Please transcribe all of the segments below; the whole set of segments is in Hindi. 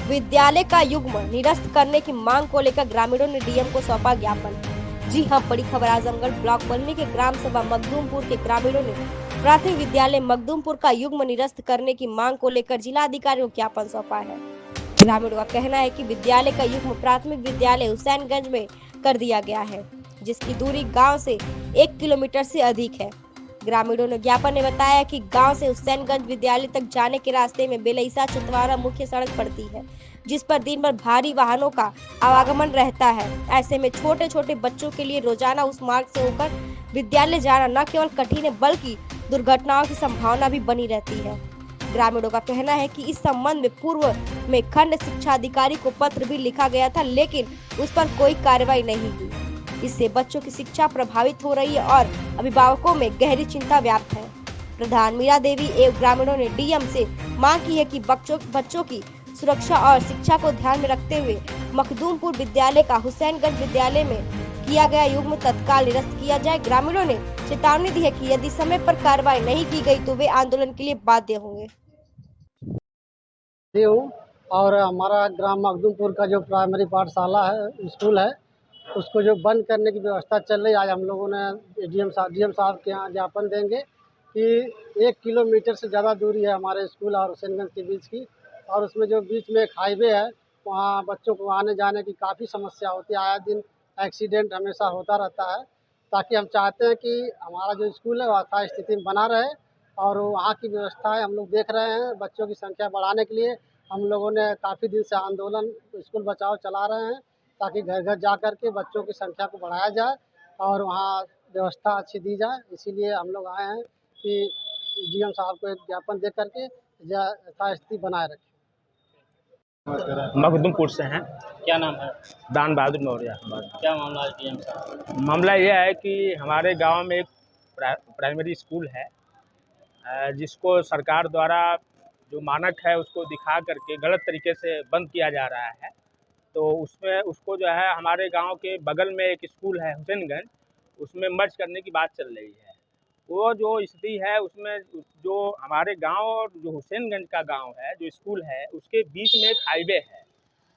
विद्यालय का युग्म निरस्त करने की मांग को लेकर ग्रामीणों ने डीएम को सौंपा ज्ञापन। जी हां, बड़ी खबर आजमगढ़ ब्लॉक बल्मी के ग्राम सभा मखदूमपुर के ग्रामीणों ने प्राथमिक विद्यालय मखदूमपुर का युग्म निरस्त करने की मांग को लेकर जिलाधिकारी को ज्ञापन सौंपा है। ग्रामीणों का कहना है कि विद्यालय का युग्म प्राथमिक विद्यालय हुसैनगंज में कर दिया गया है, जिसकी दूरी गांव से 1 किलोमीटर से अधिक है। ग्रामीणों ने ज्ञापन में बताया कि गांव से हुसैनगंज विद्यालय तक जाने के रास्ते में बेलईसा चितवारा मुख्य सड़क पड़ती है, जिस पर दिन भर भारी वाहनों का आवागमन रहता है। ऐसे में छोटे छोटे बच्चों के लिए रोजाना उस मार्ग से होकर विद्यालय जाना न केवल कठिन है, बल्कि दुर्घटनाओं की संभावना भी बनी रहती है। ग्रामीणों का कहना है कि इस संबंध में पूर्व में खंड शिक्षा अधिकारी को पत्र भी लिखा गया था, लेकिन उस पर कोई कार्रवाई नहीं हुई। इससे बच्चों की शिक्षा प्रभावित हो रही है और अभिभावकों में गहरी चिंता व्याप्त है। प्रधान मीरा देवी एवं ग्रामीणों ने डीएम से मांग की है कि बच्चों की सुरक्षा और शिक्षा को ध्यान में रखते हुए मखदूमपुर विद्यालय का हुसैनगंज विद्यालय में किया गया युग्म तत्काल निरस्त किया जाए। ग्रामीणों ने चेतावनी दी है कि यदि समय पर कार्रवाई नहीं की गई तो वे आंदोलन के लिए बाध्य होंगे। और हमारा ग्राम मखदूमपुर का जो प्राइमरी पाठशाला है, स्कूल है, उसको जो बंद करने की व्यवस्था चल रही है। आज हम लोगों ने डीएम साहब के यहाँ ज्ञापन देंगे कि 1 किलोमीटर से ज़्यादा दूरी है हमारे स्कूल और हुसैनगंज के बीच की, और उसमें जो बीच में एक हाईवे है, वहाँ बच्चों को आने जाने की काफ़ी समस्या होती है। आए दिन एक्सीडेंट हमेशा होता रहता है। ताकि हम चाहते हैं कि हमारा जो स्कूल है वो यथा स्थिति में बना रहे, और वहाँ की व्यवस्थाएं हम लोग देख रहे हैं। बच्चों की संख्या बढ़ाने के लिए हम लोगों ने काफ़ी दिन से आंदोलन स्कूल बचाओ चला रहे हैं, ताकि घर घर जा कर के बच्चों की संख्या को बढ़ाया जाए और वहाँ व्यवस्था अच्छी दी जाए। इसीलिए हम लोग आए हैं कि डीएम साहब को एक ज्ञापन दे करके यथास्थिति बनाए रखें। मखदूमपुर से हैं। क्या नाम है? दान बहादुर मौर्य। क्या मामला है डीएम साहब? मामला यह है कि हमारे गांव में एक प्राइमरी स्कूल है, जिसको सरकार द्वारा जो मानक है उसको दिखा करके गलत तरीके से बंद किया जा रहा है। तो उसमें उसको जो है हमारे गांव के बगल में एक स्कूल है हुसैनगंज, उसमें मर्ज करने की बात चल रही है। वो जो स्थिति है उसमें जो हमारे गांव और जो हुसैनगंज का गांव है, जो स्कूल है, उसके बीच में एक हाईवे है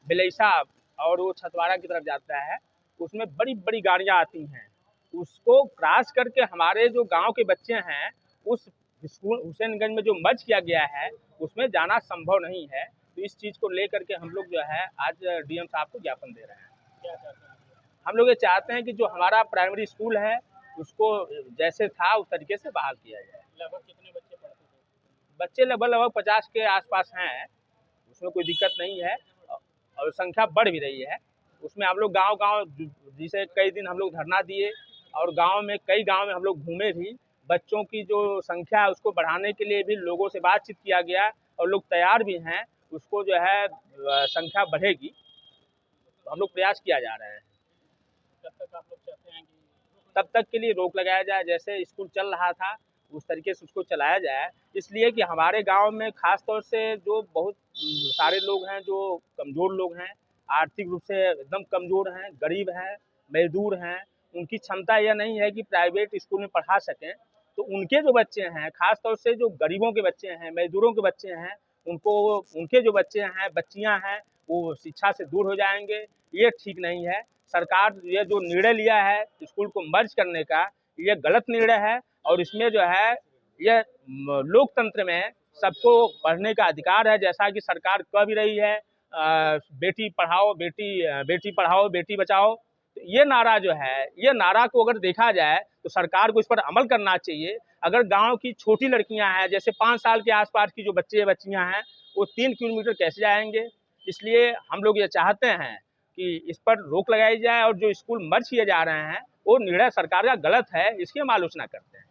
बेलईसा, और वो छतवाड़ा की तरफ जाता है। उसमें बड़ी बड़ी गाड़ियां आती हैं, उसको क्रॉस करके हमारे जो गांव के बच्चे हैं उस स्कूल हुसैनगंज में जो मर्ज किया गया है उसमें जाना संभव नहीं है। तो इस चीज़ को लेकर के हम लोग जो है आज डीएम साहब को ज्ञापन दे रहे हैं। क्या चाहते हैं? हम लोग ये चाहते हैं कि जो हमारा प्राइमरी स्कूल है उसको जैसे था उस तरीके से बहाल किया जाए। लगभग कितने बच्चे पढ़ते थे? बच्चे लगभग 50 के आसपास हैं, उसमें कोई दिक्कत नहीं है और संख्या बढ़ भी रही है। उसमें हम लोग गांव-गांव जैसे कई दिन हम लोग धरना दिए और कई गांव में हम लोग घूमे भी। बच्चों की जो संख्या है उसको बढ़ाने के लिए भी लोगों से बातचीत किया गया और लोग तैयार भी हैं, उसको जो है संख्या बढ़ेगी। तो हम लोग प्रयास किया जा रहे हैं। कब तक आप लोग चाहते हैं कि तब तक के लिए रोक लगाया जाए, जैसे स्कूल चल रहा था उस तरीके से उसको चलाया जाए। इसलिए कि हमारे गांव में खास तौर से जो बहुत सारे लोग हैं, जो कमज़ोर लोग हैं, आर्थिक रूप से एकदम कमज़ोर हैं, गरीब हैं, मज़दूर हैं, उनकी क्षमता यह नहीं है कि प्राइवेट स्कूल में पढ़ा सकें। तो उनके जो बच्चे हैं, खास तौर से जो गरीबों के बच्चे हैं, मज़दूरों के बच्चे हैं, उनके जो बच्चे हैं, बच्चियाँ हैं, वो शिक्षा से दूर हो जाएंगे। ये ठीक नहीं है। सरकार ये जो निर्णय लिया है स्कूल को मर्ज करने का, ये गलत निर्णय है और इसमें जो है ये लोकतंत्र में सबको पढ़ने का अधिकार है, जैसा कि सरकार कह भी रही है बेटी पढ़ाओ बेटी बचाओ। तो ये नारा जो है, ये नारा को अगर देखा जाए तो सरकार को इस पर अमल करना चाहिए। अगर गांव की छोटी लड़कियां हैं, जैसे 5 साल के आसपास की जो बच्चियां हैं, वो 3 किलोमीटर कैसे जाएंगे? इसलिए हम लोग ये चाहते हैं कि इस पर रोक लगाई जाए और जो स्कूल मर्ज किए जा रहे हैं वो निर्णय सरकार का गलत है, इसकी हम आलोचना करते हैं।